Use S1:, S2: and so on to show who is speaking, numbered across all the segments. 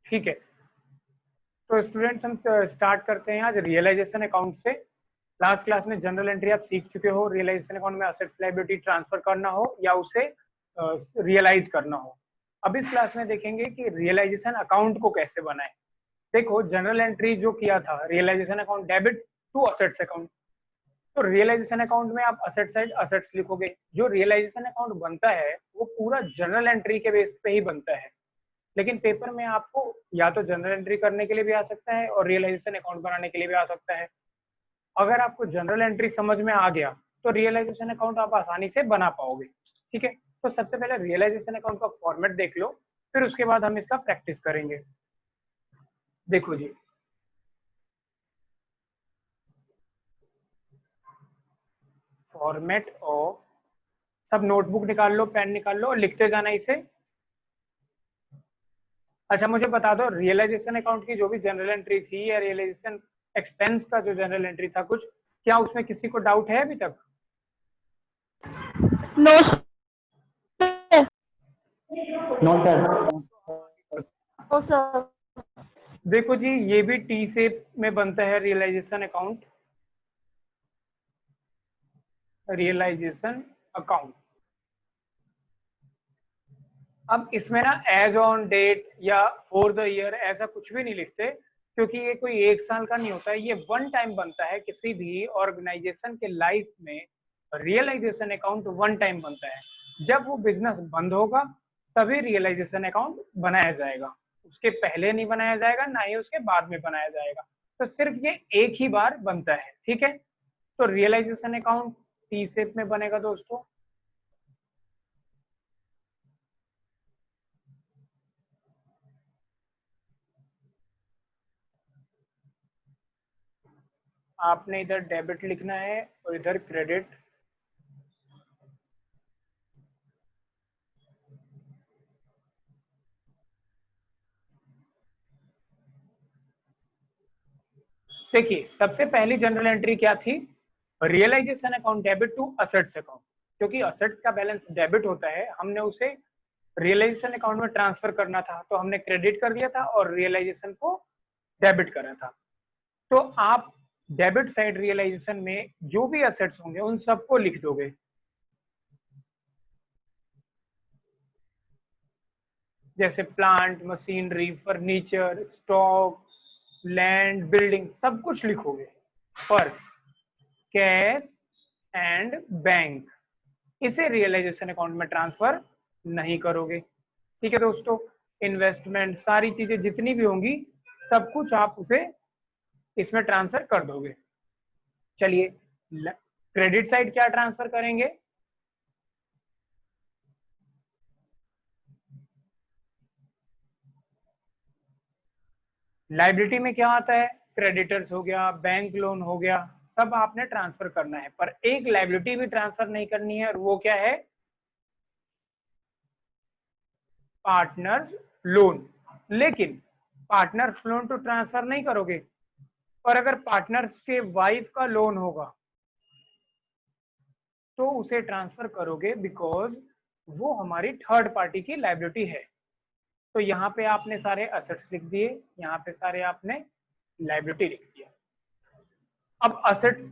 S1: ठीक है, तो स्टूडेंट्स हम स्टार्ट करते हैं आज रियलाइजेशन अकाउंट से। लास्ट क्लास में जनरल एंट्री आप सीख चुके हो, रियलाइजेशन अकाउंट में असेट्स लायबिलिटी ट्रांसफर करना हो या उसे रियलाइज करना हो। अब इस क्लास में देखेंगे कि रियलाइजेशन अकाउंट को कैसे बनाएं। देखो, जनरल एंट्री जो किया था realisation account debit to assets account, तो रियलाइजेशन अकाउंट में आप असेट साइड असेट्स लिखोगे। जो रियलाइजेशन अकाउंट बनता है वो पूरा जनरल एंट्री के बेस पे ही बनता है, लेकिन पेपर में आपको या तो जनरल एंट्री करने के लिए भी आ सकता है और रियलाइजेशन अकाउंट बनाने के लिए भी आ सकता है। अगर आपको जनरल एंट्री समझ में आ गया तो रियलाइजेशन अकाउंट आप आसानी से बना पाओगे। ठीक है, तो सबसे पहले रियलाइजेशन अकाउंट का फॉर्मेट देख लो, फिर उसके बाद हम इसका प्रैक्टिस करेंगे। देखो जी, फॉर्मेट ऑफ, सब नोटबुक निकाल लो, पेन निकाल लो और लिखते जाना इसे। अच्छा, मुझे बता दो, रियलाइजेशन अकाउंट की जो भी जनरल एंट्री थी या रियलाइजेशन एक्सपेंस का जो जनरल एंट्री था, कुछ क्या उसमें किसी को डाउट है अभी तक?
S2: No sir.
S1: देखो जी, ये भी टी शेप में बनता है रियलाइजेशन अकाउंट, रियलाइजेशन अकाउंट। अब इसमें ना एज ऑन डेट या फॉर द ईयर ऐसा कुछ भी नहीं लिखते, क्योंकि ये कोई एक साल का नहीं होता है, ये वन टाइम बनता है। किसी भी ऑर्गेनाइजेशन के लाइफ में रियलाइजेशन अकाउंट वन टाइम बनता है। जब वो बिजनेस बंद होगा तभी रियलाइजेशन अकाउंट बनाया जाएगा, उसके पहले नहीं बनाया जाएगा, ना ही उसके बाद में बनाया जाएगा। तो सिर्फ ये एक ही बार बनता है। ठीक है, तो रियलाइजेशन अकाउंट टी शेप में बनेगा दोस्तों। आपने इधर डेबिट लिखना है और इधर क्रेडिट। देखिए, सबसे पहली जनरल एंट्री क्या थी? Realisation account debit to assets account. क्योंकि असेट्स का बैलेंस डेबिट होता है, हमने उसे रियलाइजेशन अकाउंट में ट्रांसफर करना था, तो हमने क्रेडिट कर दिया था और रियलाइजेशन को डेबिट करा था। तो आप डेबिट साइड रियलाइजेशन में जो भी असेट्स होंगे उन सबको लिख दोगे। जैसे plant, machinery, furniture, stock, land, building, सब कुछ लिखोगे। पर कैश एंड बैंक, इसे रियलाइजेशन अकाउंट में ट्रांसफर नहीं करोगे। ठीक है दोस्तों, इन्वेस्टमेंट, सारी चीजें जितनी भी होंगी सब कुछ आप उसे इसमें ट्रांसफर कर दोगे। चलिए, क्रेडिट साइड क्या ट्रांसफर करेंगे? लाइबिलिटी में क्या आता है? क्रेडिटर्स हो गया, बैंक लोन हो गया, सब आपने ट्रांसफर करना है। पर एक लाइबिलिटी भी ट्रांसफर नहीं करनी है, और वो क्या है? Partners loan. लेकिन पार्टनर्स लोन तो ट्रांसफर नहीं करोगे, पर अगर पार्टनर्स के वाइफ का लोन होगा तो उसे ट्रांसफर करोगे, बिकॉज वो हमारी थर्ड पार्टी की लाइबिलिटी है। तो यहाँ पे आपने सारे असेट्स लिख दिए, यहाँ पे सारे आपने लाइबिलिटी लिख दिया। अब असेट्स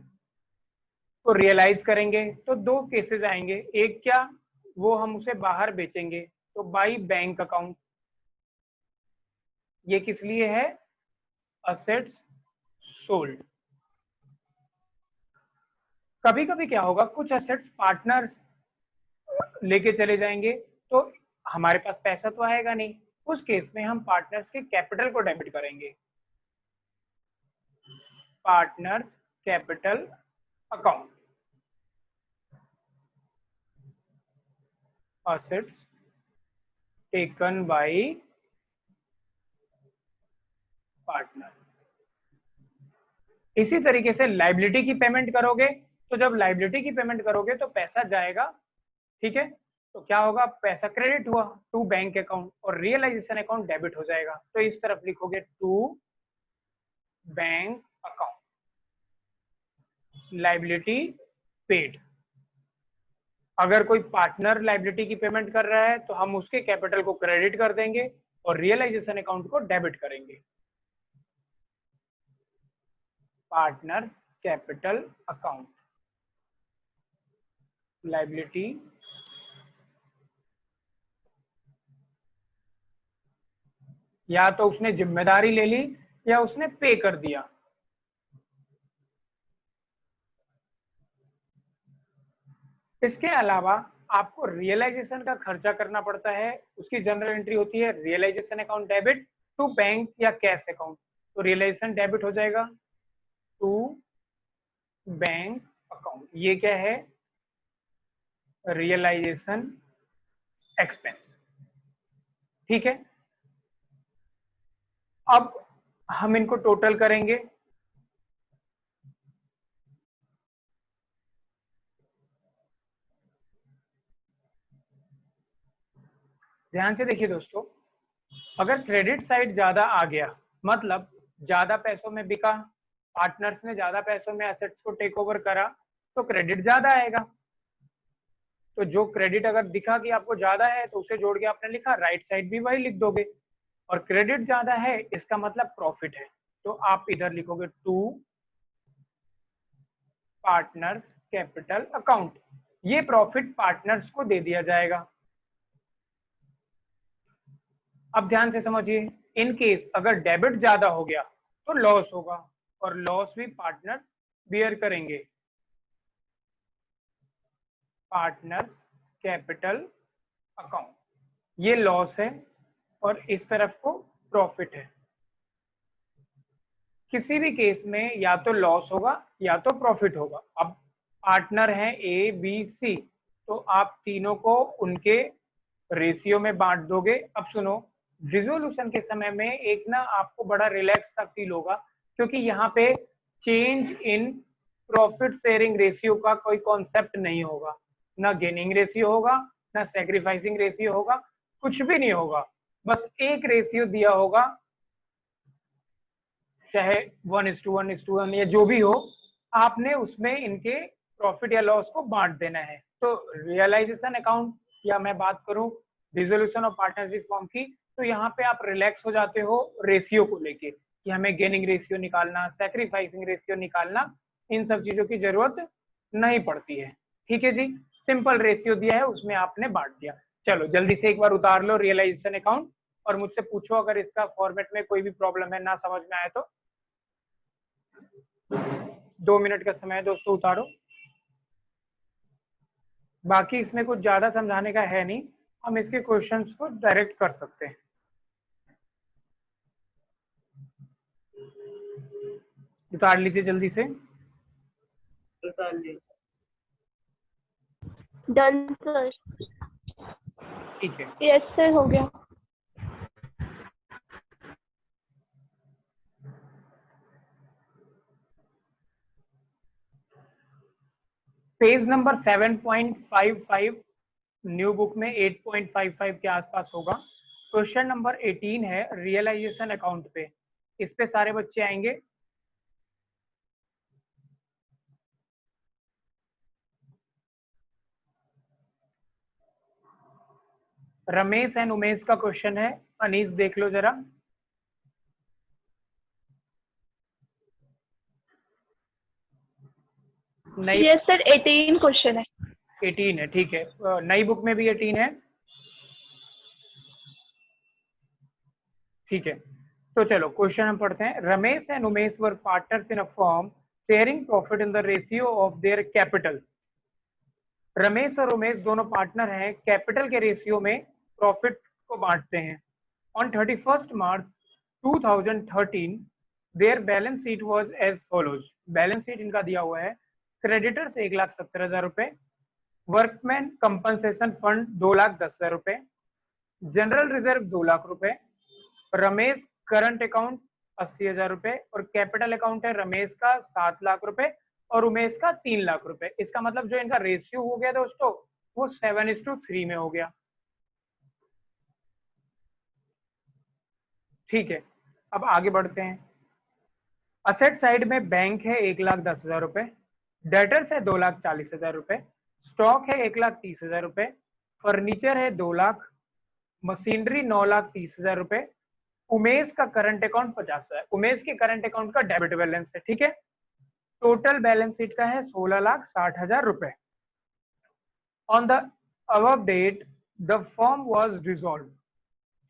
S1: को रियलाइज करेंगे तो दो केसेस आएंगे। एक क्या, वो हम उसे बाहर बेचेंगे, तो बाई बैंक अकाउंट। ये किस लिए है? Assets sold. कभी कभी क्या होगा, कुछ असेट्स पार्टनर्स लेके चले जाएंगे, तो हमारे पास पैसा तो आएगा नहीं। उस केस में हम पार्टनर्स के कैपिटल को डेबिट करेंगे, partners capital account. assets taken by partner। इसी तरीके से लाइबिलिटी की पेमेंट करोगे, तो जब लाइबिलिटी की पेमेंट करोगे तो पैसा जाएगा। ठीक है, तो क्या होगा? पैसा क्रेडिट हुआ टू बैंक अकाउंट और रियलाइजेशन अकाउंट डेबिट हो जाएगा। तो इस तरफ लिखोगे to bank account, liability paid. अगर कोई पार्टनर लाइबिलिटी की पेमेंट कर रहा है तो हम उसके कैपिटल को क्रेडिट कर देंगे और रियलाइजेशन अकाउंट को डेबिट करेंगे। पार्टनर कैपिटल अकाउंट, लायबिलिटी या तो उसने जिम्मेदारी ले ली या उसने पे कर दिया। इसके अलावा आपको रियलाइजेशन का खर्चा करना पड़ता है, उसकी जनरल एंट्री होती है realisation account debit to bank या कैश अकाउंट। तो रियलाइजेशन डेबिट हो जाएगा टू बैंक अकाउंट। ये क्या है? Realisation expense. ठीक है, अब हम इनको टोटल करेंगे। ध्यान से देखिए दोस्तों, अगर क्रेडिट साइड ज्यादा आ गया, मतलब ज्यादा पैसों में बिका, पार्टनर्स ने ज्यादा पैसों में एसेट्स को टेक ओवर करा, तो क्रेडिट ज्यादा आएगा। तो जो क्रेडिट अगर दिखा कि आपको ज्यादा है तो उसे जोड़ के आपने लिखा, राइट साइड भी वही लिख दोगे। और क्रेडिट ज्यादा है इसका मतलब प्रॉफिट है, तो आप इधर लिखोगे टू पार्टनर्स कैपिटल अकाउंट। ये प्रॉफिट पार्टनर्स को दे दिया जाएगा। अब ध्यान से समझिए, इन केस अगर डेबिट ज्यादा हो गया तो लॉस होगा, और लॉस भी पार्टनर्स बियर करेंगे। पार्टनर्स कैपिटल अकाउंट, ये लॉस है और इस तरफ को प्रॉफिट है। किसी भी केस में या तो लॉस होगा या तो प्रॉफिट होगा। अब पार्टनर है ए बी सी, तो आप तीनों को उनके रेशियो में बांट दोगे। अब सुनो, रिजोल्यूशन के समय में एक ना आपको बड़ा रिलैक्स सा फील होगा, क्योंकि यहाँ पे change in profit sharing ratio का कोई कॉन्सेप्ट नहीं होगा, ना गेनिंग रेशियो होगा, ना सैक्रिफाइसिंग रेशियो होगा, कुछ भी नहीं होगा। बस एक रेशियो दिया होगा, चाहे 1:1:1 या जो भी हो, आपने उसमें इनके प्रॉफिट या लॉस को बांट देना है। तो रियलाइजेशन अकाउंट या मैं बात करूं डिसोल्यूशन ऑफ पार्टनरशिप फॉर्म की, तो यहाँ पे आप रिलैक्स हो जाते हो रेशियो को लेके कि हमें गेनिंग रेशियो निकालना, सैक्रिफाइसिंग रेशियो निकालना, इन सब चीजों की जरूरत नहीं पड़ती है। ठीक है जी, सिंपल रेशियो दिया है उसमें आपने बांट दिया। चलो जल्दी से एक बार उतार लो रियलाइजेशन अकाउंट और मुझसे पूछो अगर इसका फॉर्मेट में कोई भी प्रॉब्लम है, ना समझ में आए तो। 2 मिनट का समय है दोस्तों, उतारो। बाकी इसमें कुछ ज्यादा समझाने का है नहीं, हम इसके क्वेश्चंस को डायरेक्ट कर सकते हैं। उतार लीजिए जल्दी से।
S2: Done sir.
S1: ठीक है,
S2: यस सर, हो गया।
S1: पेज नंबर 7.55 न्यू बुक में 8.55 के आसपास होगा। क्वेश्चन नंबर 18 है रियलाइजेशन अकाउंट पे। इस पे सारे बच्चे आएंगे। रमेश एंड उमेश का क्वेश्चन है, अनीस देख लो जरा। नई
S2: यस सर, 18 क्वेश्चन है।
S1: 18 है, ठीक है। नई बुक में भी 18 है, ठीक है। तो चलो क्वेश्चन हम पढ़ते हैं। Ramesh and Umesh were partners in a firm sharing profit in the ratio of their capital. Ramesh और उमेश दोनों पार्टनर हैं, कैपिटल के रेशियो में प्रॉफिट को बांटते हैं। On 31 March 2013 there balance sheet was as follows. Balance sheet इनका दिया हुआ है, क्रेडिटर्स 1,70,000 रुपए, वर्कमैन कंपनसेशन फंड 2,10,000 रुपए, जनरल रिजर्व 2 लाख रुपए, रमेश करंट अकाउंट 80,000 रुपए और कैपिटल अकाउंट है रमेश का 7 लाख रुपए और उमेश का 3 लाख रुपए। इसका मतलब जो इनका रेशियो हो गया दोस्तों वो 7:3 में हो गया। ठीक है, अब आगे बढ़ते हैं। असेट साइड में बैंक है 1,10,000 रुपए, डेटर्स है 2,40,000 रुपए, स्टॉक है 1,30,000 रुपए, फर्नीचर है 2 लाख, मशीनरी 9,30,000 रुपए, उमेश का करंट अकाउंट 50,000, उमेश के करंट अकाउंट का डेबिट बैलेंस है, ठीक है। टोटल बैलेंस शीट का है 16,60,000 रुपए। On the above date the firm was dissolve,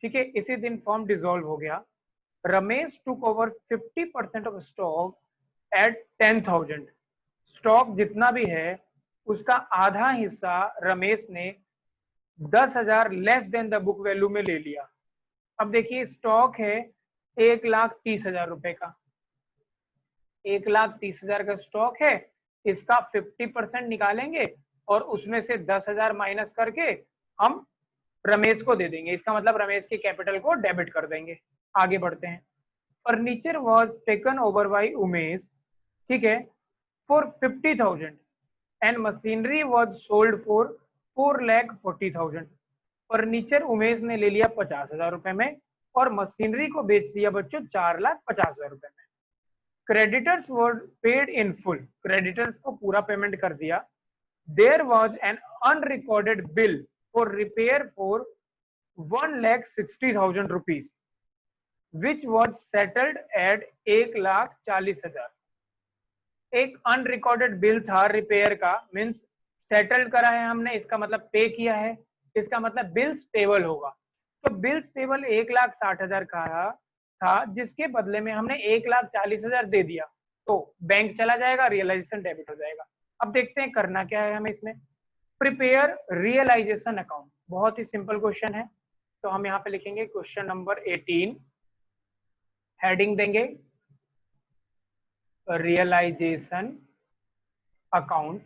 S1: ठीक है, इसी दिन फर्म डिसॉल्व हो गया। Ramesh took over 50% of stock at 10,000, stock जितना भी है उसका आधा हिस्सा रमेश ने 10,000 less than the book value में ले लिया। अब देखिए स्टॉक है 1,30,000 रुपए का, 1,30,000 का स्टॉक है, इसका 50% निकालेंगे और उसमें से 10,000 माइनस करके हम रमेश को दे देंगे, इसका मतलब रमेश के कैपिटल को डेबिट कर देंगे। आगे बढ़ते हैं। Furniture was taken over by Umesh, ठीक है, for 50,000 and machinery was sold for 4,40,000। Furniture Umesh ने ले लिया 50,000 रुपए में और मशीनरी को बेच दिया बच्चों 4,50,000 रुपए में। Creditors were paid in full, creditors को पूरा पेमेंट कर दिया। There was an unrecorded bill for repair for 1,60,000 rupees which was settled at 1,40,000। एक अनरिकॉर्डेड बिल था रिपेयर का, मीन्स सेटल्ड करा है हमने, इसका मतलब पे किया है, इसका मतलब बिल्स पेबल होगा। तो बिल्स पेबल 1,60,000 का था जिसके बदले में हमने 1,40,000 दे दिया, तो बैंक चला जाएगा, रियलाइजेशन डेबिट हो जाएगा। अब देखते हैं करना क्या है हमें इसमें। प्रिपेयर रियलाइजेशन अकाउंट, बहुत ही सिंपल क्वेश्चन है, तो हम यहाँ पे लिखेंगे क्वेश्चन नंबर 18, हेडिंग देंगे रियलाइजेशन अकाउंट।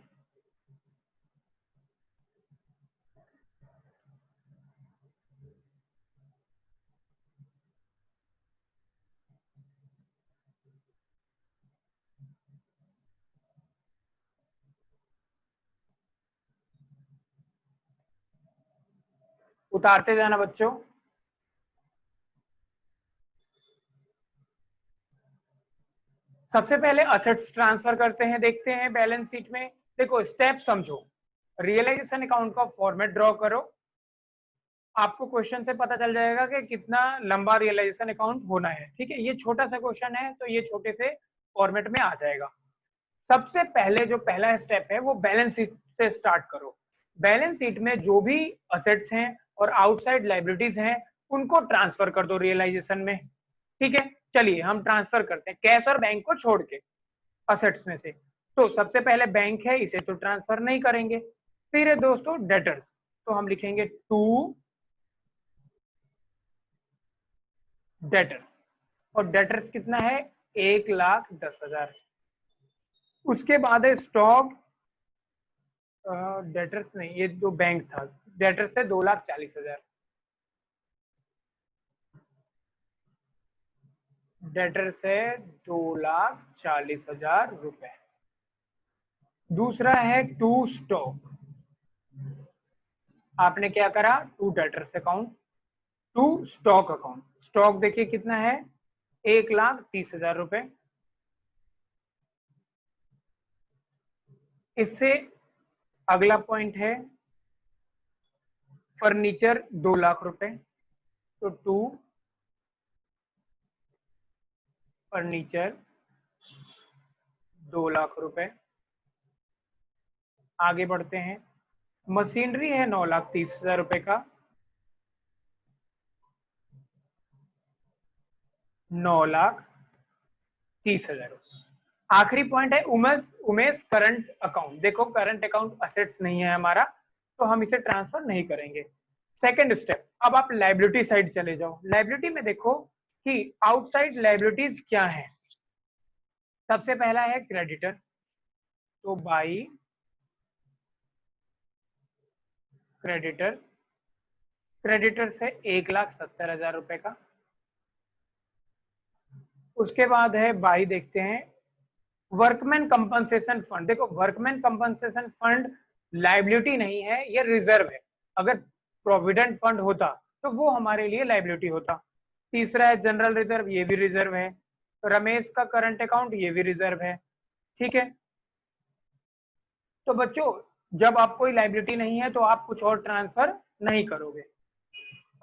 S1: उतारते जाना बच्चों। सबसे पहले असेट्स ट्रांसफर करते हैं, देखते हैं बैलेंस शीट में। देखो स्टेप समझो, रियलाइजेशन अकाउंट का फॉर्मेट ड्रॉ करो, आपको क्वेश्चन से पता चल जाएगा कि कितना लंबा रियलाइजेशन अकाउंट होना है, ठीक है। ये छोटा सा क्वेश्चन है तो ये छोटे से फॉर्मेट में आ जाएगा। सबसे पहले जो पहला स्टेप है वो बैलेंस शीट से स्टार्ट करो। बैलेंस शीट में जो भी असेट्स हैं और आउटसाइड लाइबिलिटीज हैं उनको ट्रांसफर कर दो रियलाइजेशन में, ठीक है। चलिए हम ट्रांसफर करते हैं कैश और बैंक को छोड़ के असेट्स में से। तो सबसे पहले बैंक है, इसे तो ट्रांसफर नहीं करेंगे। फिर है दोस्तों डेटर्स, तो हम लिखेंगे टू डेटर्स, और डेटर्स कितना है 1,10,000। उसके बाद है स्टॉक, डेटर्स नहीं, ये जो बैंक था, डेटर्स है 2,40,000, डेटर्स है 2,40,000 रुपए। दूसरा है टू स्टॉक, आपने क्या करा, to debtors account to stock account. Stock देखिए कितना है 1,30,000 रुपए। इससे अगला पॉइंट है फर्नीचर 2,00,000 रुपए, तो टू फर्नीचर 2,00,000 रुपए। आगे बढ़ते हैं, मशीनरी है 9,30,000 रुपए का, 9,30,000। आखिरी पॉइंट है उमेश करंट अकाउंट। देखो करंट अकाउंट असेट्स नहीं है हमारा, तो हम इसे ट्रांसफर नहीं करेंगे। सेकंड स्टेप, अब आप लाइबिलिटी साइड चले जाओ। लाइबिलिटी में देखो कि आउटसाइड लाइबिलिटीज क्या है। सबसे पहला है क्रेडिटर, तो बाई क्रेडिटर, क्रेडिटर से 1,70,000 रुपए का। उसके बाद है बाई, देखते हैं वर्कमैन कंपनसेशन फंड। देखो वर्कमैन कंपनसेशन फंड लाइबिलिटी नहीं है, ये रिजर्व है। अगर प्रोविडेंट फंड होता तो वो हमारे लिए लाइबिलिटी होता। तीसरा है जनरल रिजर्व, ये भी रिजर्व है। रमेश का करंट अकाउंट, ये भी रिजर्व है, ठीक है। तो बच्चों जब आप कोई लाइबिलिटी नहीं है तो आप कुछ और ट्रांसफर नहीं करोगे।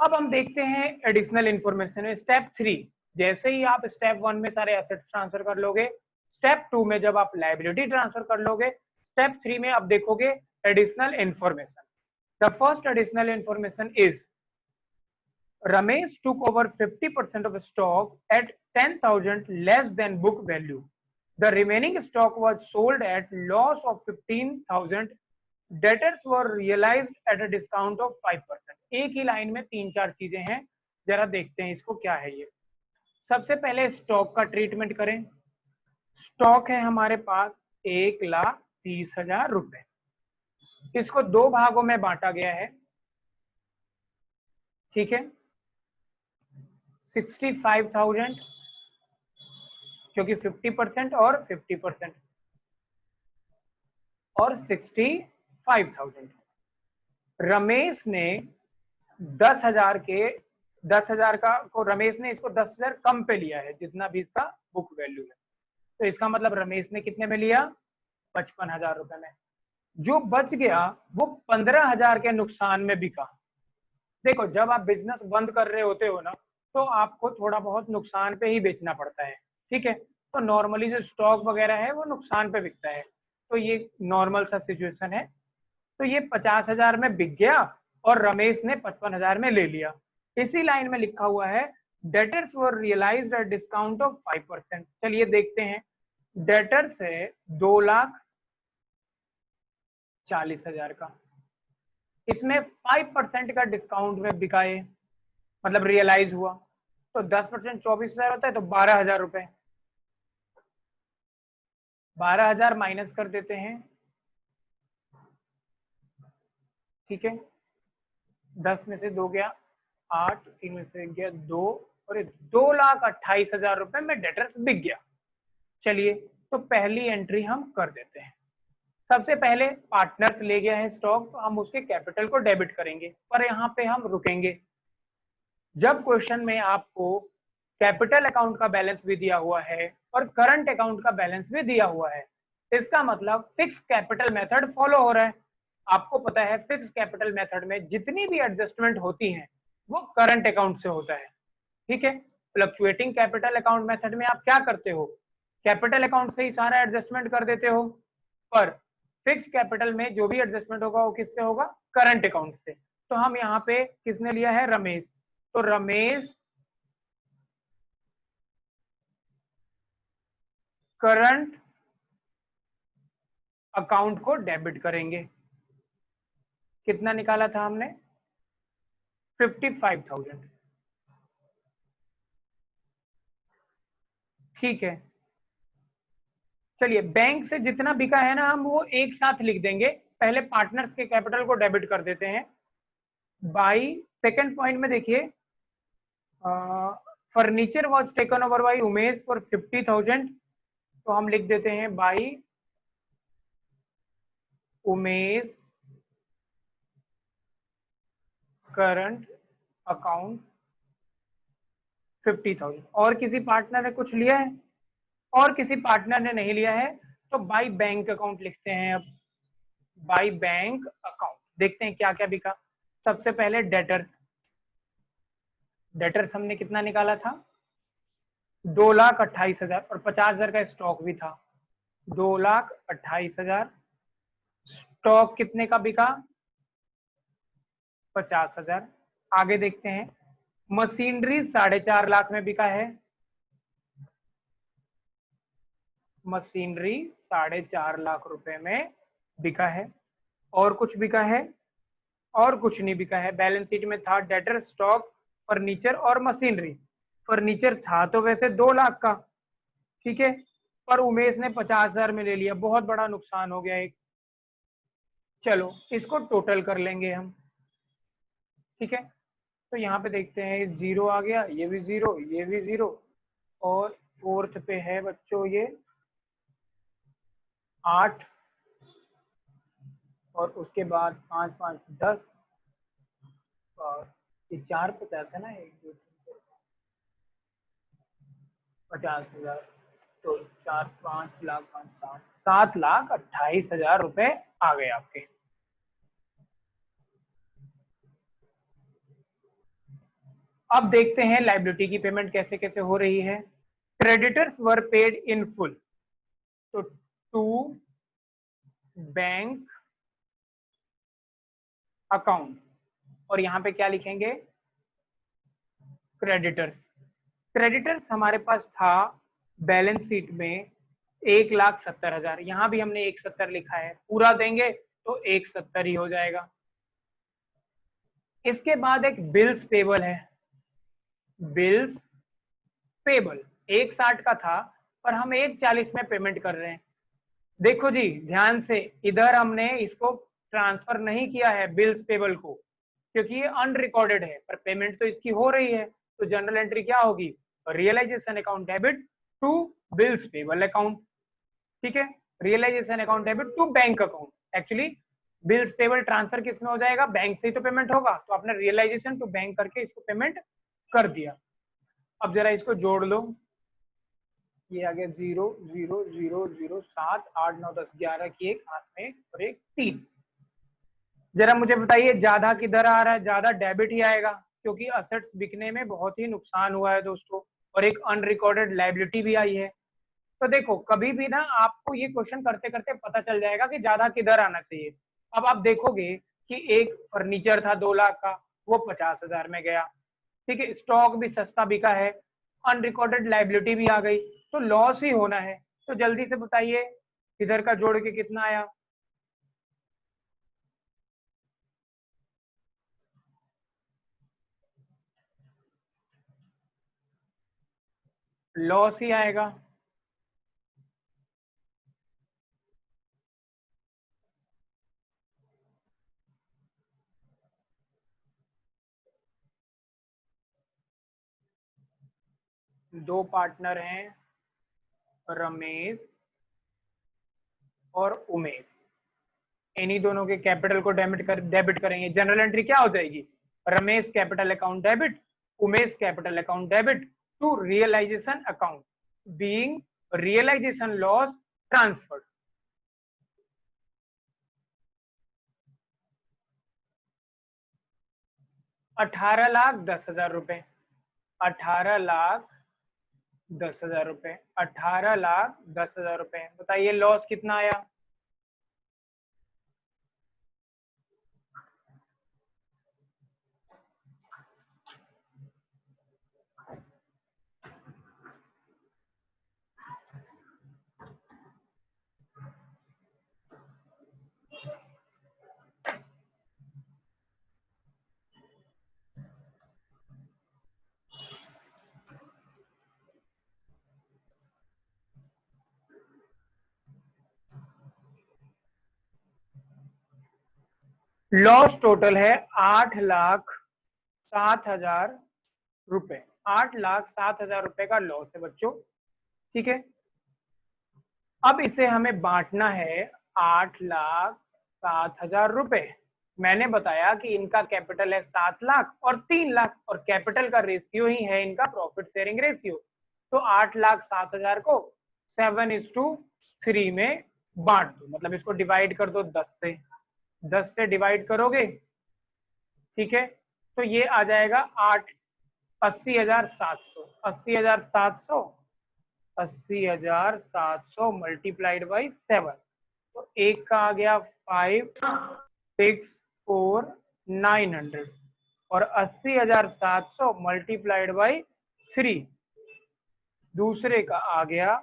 S1: अब हम देखते हैं एडिशनल इंफॉर्मेशन। स्टेप 3, जैसे ही आप स्टेप 1 में सारे एसेट्स ट्रांसफर कर लोगे, स्टेप 2 में जब आप लायबिलिटी ट्रांसफर कर लोगे, स्टेप 3 में आप देखोगे additional information. The first additional information is Ramesh took over 50% of stock at 10,000 less than book value. The remaining stock was sold at loss of 15,000. Debtors were realized at a discount of 5%. एक ही line में 3-4 चीजें हैं, जरा देखते हैं इसको क्या है ये। सबसे पहले स्टॉक का ट्रीटमेंट करें। स्टॉक है हमारे पास 1,30,000 रुपए। इसको 2 भागों में बांटा गया है, ठीक है। 65,000 क्योंकि 50% और 50% और 65,000। रमेश ने 10,000 के 10,000 का को रमेश ने इसको 10,000 कम पे लिया है, जितना भी इसका बुक वैल्यू है। तो इसका मतलब रमेश ने कितने में लिया? 55,000 रुपए में। जो बच गया वो 15,000 के नुकसान में बिका। देखो, जब आप बिजनेस बंद कर रहे होते हो ना, तो आपको थोड़ा बहुत नुकसान पे ही बेचना पड़ता है, ठीक है। तो नॉर्मली जो स्टॉक वगैरह है वो नुकसान पे बिकता है, तो ये नॉर्मल सा सिचुएशन है। तो ये 50,000 में बिक गया और रमेश ने 55,000 में ले लिया। इसी लाइन में लिखा हुआ है debtors were realised at discount of 5%। चलिए देखते हैं। डेटर्स है 2,40,000 का, इसमें 5% का डिस्काउंट में बिका है, मतलब रियलाइज हुआ। तो 10% 24,000 होता है, तो 12,000 रुपए। 12,000 माइनस कर देते हैं, ठीक है। 10 में से 2 गया 8, 3 में से गया 2, और 2,28,000 रुपए में डेटर्स बिक गया। चलिए, तो पहली एंट्री हम कर देते हैं। सबसे पहले पार्टनर्स ले गया है स्टॉक, तो हम उसके कैपिटल को डेबिट करेंगे, पर यहाँ पे हम रुकेंगे। जब क्वेश्चन में आपको कैपिटल अकाउंट का बैलेंस भी दिया हुआ है और करंट अकाउंट का बैलेंस भी दिया हुआ है, इसका मतलब फिक्स कैपिटल मेथड फॉलो हो रहा है। आपको पता है फिक्स कैपिटल मेथड में जितनी भी एडजस्टमेंट होती हैं वो करंट अकाउंट से होता है, ठीक है। फ्लक्चुएटिंग कैपिटल अकाउंट मेथड में आप क्या करते हो? कैपिटल अकाउंट से ही सारा एडजस्टमेंट कर देते हो, पर फिक्स कैपिटल में जो भी एडजस्टमेंट होगा वो किससे होगा? करंट अकाउंट से। तो हम यहाँ पे किसने लिया है? रमेश। तो रमेश करंट अकाउंट को डेबिट करेंगे। कितना निकाला था हमने? 55,000, ठीक है। चलिए, बैंक से जितना बिका है ना, हम वो एक साथ लिख देंगे। पहले पार्टनर्स के कैपिटल को डेबिट कर देते हैं। बाई सेकंड पॉइंट में देखिए, furniture was taken over by Umesh for 50,000, तो हम लिख देते हैं बाई उमेश करंट अकाउंट 50,000। और किसी पार्टनर ने कुछ लिया है? और किसी पार्टनर ने नहीं लिया है, तो बाई बैंक अकाउंट लिखते हैं। अब बाई बैंक अकाउंट देखते हैं क्या क्या बिका। सबसे पहले डेटर्स। डेटर्स हमने कितना निकाला था? 2,28,000, और 50,000 का स्टॉक भी था। 2,28,000। स्टॉक कितने का बिका? 50,000। आगे देखते हैं। मशीनरी 4.5 लाख में बिका है। मशीनरी 4.5 लाख रुपए में बिका है। और कुछ बिका है? और कुछ नहीं बिका है। बैलेंस शीट में था डेटर, स्टॉक, फर्नीचर और मशीनरी। फर्नीचर था तो वैसे 2 लाख का, ठीक है, पर उमेश ने 50,000 में ले लिया, बहुत बड़ा नुकसान हो गया एक। चलो इसको टोटल कर लेंगे हम, ठीक है। तो यहाँ पे देखते हैं, 0 आ गया, ये भी 0, ये भी 0, और फोर्थ पे है बच्चों ये 8, और उसके बाद 5 5 10, और ये 4 50 है ना, 1 2 3 50,000, तो 4 5 लाख 5 7 7,28,000 रुपए आ गए आपके। अब देखते हैं लाइबिलिटी की पेमेंट कैसे कैसे हो रही है। Creditors were paid in full, तो टू बैंक अकाउंट, और यहां पे क्या लिखेंगे, क्रेडिटर्स। क्रेडिटर्स हमारे पास था बैलेंस शीट में 1,70,000, यहां भी हमने 170 लिखा है, पूरा देंगे तो 170 ही हो जाएगा। इसके बाद एक बिल्स पेबल है, बिल्स पेबल 160 का था पर हम 140 में पेमेंट कर रहे हैं। देखो जी ध्यान से, इधर हमने इसको ट्रांसफर नहीं किया है बिल्स पेबल को, क्योंकि ये अनरिकॉर्डेड है, पर पेमेंट तो इसकी हो रही है। तो जनरल एंट्री क्या होगी, realisation account debit to bills payable account. ठीक है, realisation account debit to bank account. Actually bills payable transfer किस में हो जाएगा, बैंक से ही तो पेमेंट होगा, तो आपने रियलाइजेशन टू बैंक करके इसको पेमेंट कर दिया। अब जरा इसको जोड़ लो, ये आ गया 0 0 0 0 7 8 9 10 11 की एक हाथ में और एक 3। जरा मुझे बताइए ज्यादा किधर आ रहा है, ज्यादा डेबिट ही आएगा, क्योंकि असेट्स बिकने में बहुत ही नुकसान हुआ है दोस्तों, और एक अनरिकॉर्डेड लाइबिलिटी भी आई है। तो देखो कभी भी ना आपको ये क्वेश्चन करते करते पता चल जाएगा कि ज्यादा किधर आना चाहिए। अब आप देखोगे कि एक फर्नीचर था 2 लाख का, वो 50,000 में गया। ठीक है, स्टॉक भी सस्ता बिका है, अनरिकॉर्डेड लाइबिलिटी भी आ गई, तो लॉस ही होना है। तो जल्दी से बताइए इधर का जोड़ के कितना आया, लॉस ही आएगा। दो पार्टनर हैं, रमेश और उमेश, इन्हीं दोनों के कैपिटल को डेबिट करेंगे। जनरल एंट्री क्या हो जाएगी, Ramesh capital account debit, Umesh capital account debit to realisation account being realisation loss transferred. 18,10,000 रुपए, 18,10,000 रुपए, 18,10,000 रुपए। बताइए लॉस कितना आया, लॉस टोटल है 8,07,000 रुपए, 8,07,000 रुपए का लॉस है बच्चों। ठीक है, अब इसे हमें बांटना है 8,07,000 रुपए। मैंने बताया कि इनका कैपिटल है 7 लाख और 3 लाख, और कैपिटल का रेशियो ही है इनका प्रॉफिट शेयरिंग रेशियो। तो 8,07,000 को 7:3 में बांट दो, मतलब इसको डिवाइड कर दो 10 से डिवाइड करोगे। ठीक है, तो ये आ जाएगा 80,700, 80,700, 80,700 मल्टीप्लाइड बाई 7। तो एक का आ गया 5,64900, और 80,700 मल्टीप्लाइड बाई 3 दूसरे का आ गया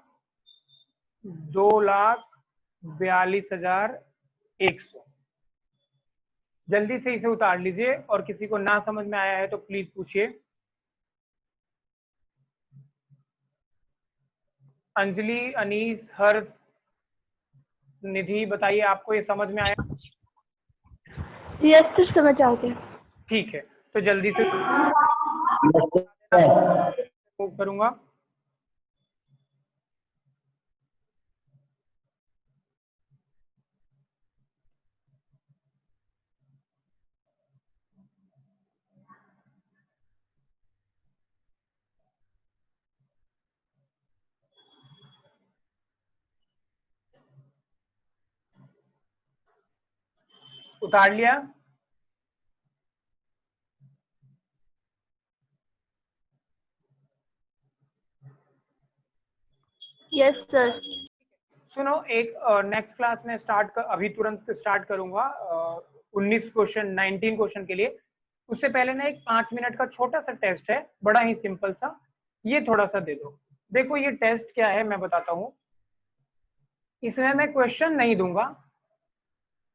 S1: 2,42,100। जल्दी से इसे उतार लीजिए, और किसी को ना समझ में आया है तो प्लीज पूछिए। अंजलि, अनीस, हर्ष, निधि, बताइए आपको ये समझ में आया?
S2: यस सर, समझ आ गया।
S1: ठीक है, तो जल्दी से मूव करूंगा। उतार लिया।
S2: Yes sir.
S1: सुनो, एक नेक्स्ट क्लास में अभी तुरंत स्टार्ट करूंगा 19 क्वेश्चन 19 क्वेश्चन के लिए। उससे पहले ना एक 5 मिनट का छोटा सा टेस्ट है, बड़ा ही सिंपल सा, ये थोड़ा सा दे दो। देखो ये टेस्ट क्या है मैं बताता हूँ। इसमें मैं क्वेश्चन नहीं दूंगा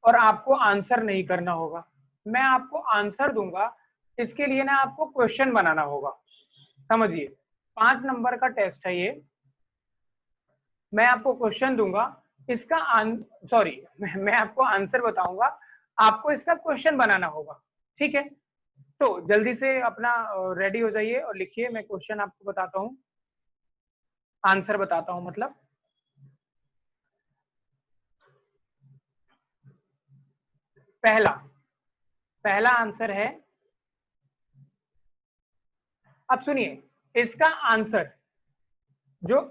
S1: और आपको आंसर नहीं करना होगा, मैं आपको आंसर दूंगा, इसके लिए ना आपको क्वेश्चन बनाना होगा। समझिए, 5 नंबर का टेस्ट है ये। मैं आपको क्वेश्चन दूंगा, इसका मैं आपको आंसर बताऊंगा, आपको इसका क्वेश्चन बनाना होगा। ठीक है, तो जल्दी से अपना रेडी हो जाइए और लिखिए। मैं क्वेश्चन आपको बताता हूँ, आंसर बताता हूँ मतलब। पहला आंसर है, अब सुनिए, इसका आंसर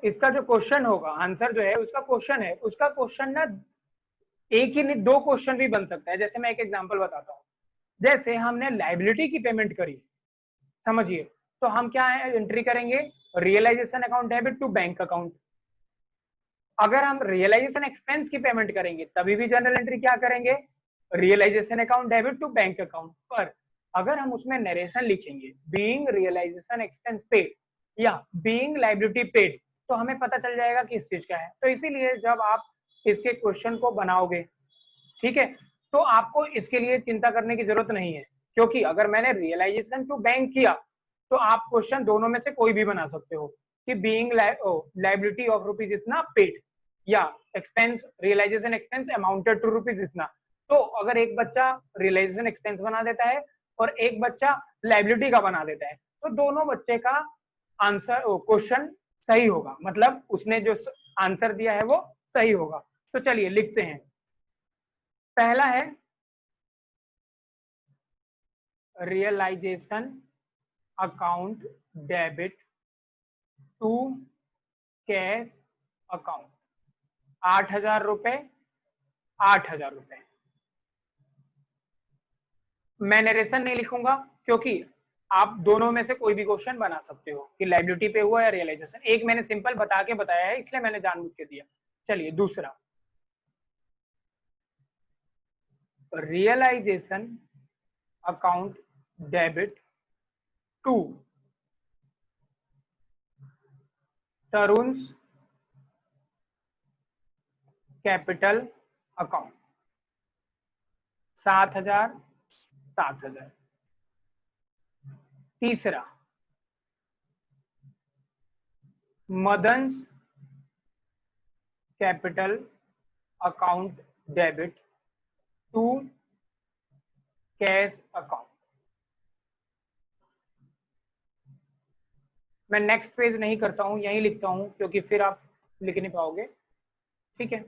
S1: इसका जो क्वेश्चन होगा, आंसर जो है उसका क्वेश्चन है, उसका क्वेश्चन ना एक ही नहीं 2 क्वेश्चन भी बन सकता है। जैसे मैं एक एग्जांपल बताता हूँ, जैसे हमने लायबिलिटी की पेमेंट करी, समझिए, तो हम क्या है एंट्री करेंगे, realisation account debit to bank account. अगर हम रियलाइजेशन एक्सपेंस की पेमेंट करेंगे तभी भी जनरल एंट्री क्या करेंगे, realisation account debit to bank account. पर अगर हम उसमें नरेशन लिखेंगे बीइंग रियलाइजेशन एक्सपेंस पेड या बीइंग लायबिलिटी पेड, तो हमें पता चल जाएगा कि इस चीज का है। तो इसीलिए जब आप इसके क्वेश्चन को बनाओगे, ठीक है, तो आपको इसके लिए चिंता करने की जरूरत नहीं है, क्योंकि अगर मैंने रियलाइजेशन टू बैंक किया तो आप क्वेश्चन दोनों में से कोई भी बना सकते हो कि बीइंग लायबिलिटी ऑफ रुपीज इतना पेड या expense realisation expense amounted to rupees इतना। तो अगर एक बच्चा रियलाइजेशन एक्सपेंस बना देता है और एक बच्चा लायबिलिटी का बना देता है, तो दोनों बच्चे का आंसर क्वेश्चन सही होगा, मतलब उसने जो आंसर दिया है वो सही होगा। तो चलिए लिखते हैं। पहला है realisation account debit to cash account, 8,000 रुपए, 8,000 रुपए। मैं नरेशन नहीं लिखूंगा क्योंकि आप दोनों में से कोई भी क्वेश्चन बना सकते हो कि लायबिलिटी पे हुआ या रियलाइजेशन। एक मैंने सिंपल बता के बताया है, इसलिए मैंने जानबूझ के दिया। चलिए दूसरा, realisation account debit to Tarun's capital account, 7,000, 7,000। तीसरा, Madan's capital account debit to cash account. मैं नेक्स्ट पेज नहीं करता हूं, यही लिखता हूं क्योंकि फिर आप लिख नहीं पाओगे। ठीक है,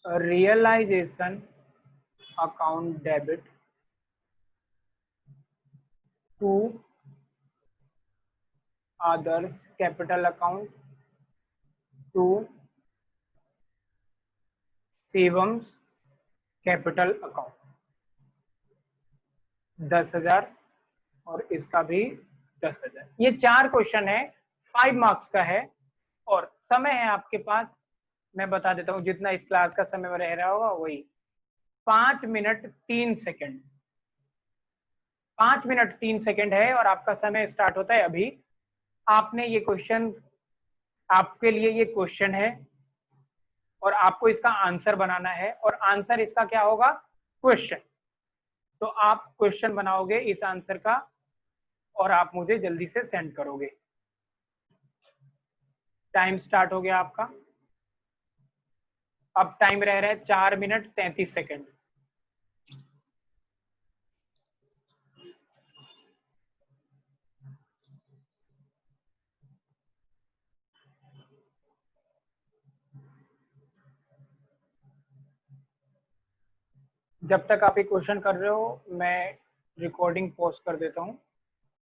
S1: realisation account debit to others capital account to Shivam's capital account, 10,000 और इसका भी 10,000। ये 4 क्वेश्चन है, 5 मार्क्स का है और समय है आपके पास, मैं बता देता हूं जितना इस क्लास का समय रह रहा होगा वही 5 मिनट 3 सेकंड। 5 मिनट 3 सेकंड है और आपका समय स्टार्ट होता है अभी। आपने ये क्वेश्चन, आपके लिए ये क्वेश्चन है और आपको इसका आंसर बनाना है और आंसर इसका क्या होगा, क्वेश्चन। तो आप क्वेश्चन बनाओगे इस आंसर का और आप मुझे जल्दी से सेंड करोगे। टाइम स्टार्ट हो गया आपका। अब टाइम रह रहा है 4 मिनट 33 सेकंड। जब तक आप ये क्वेश्चन कर रहे हो मैं रिकॉर्डिंग पॉज कर देता हूं।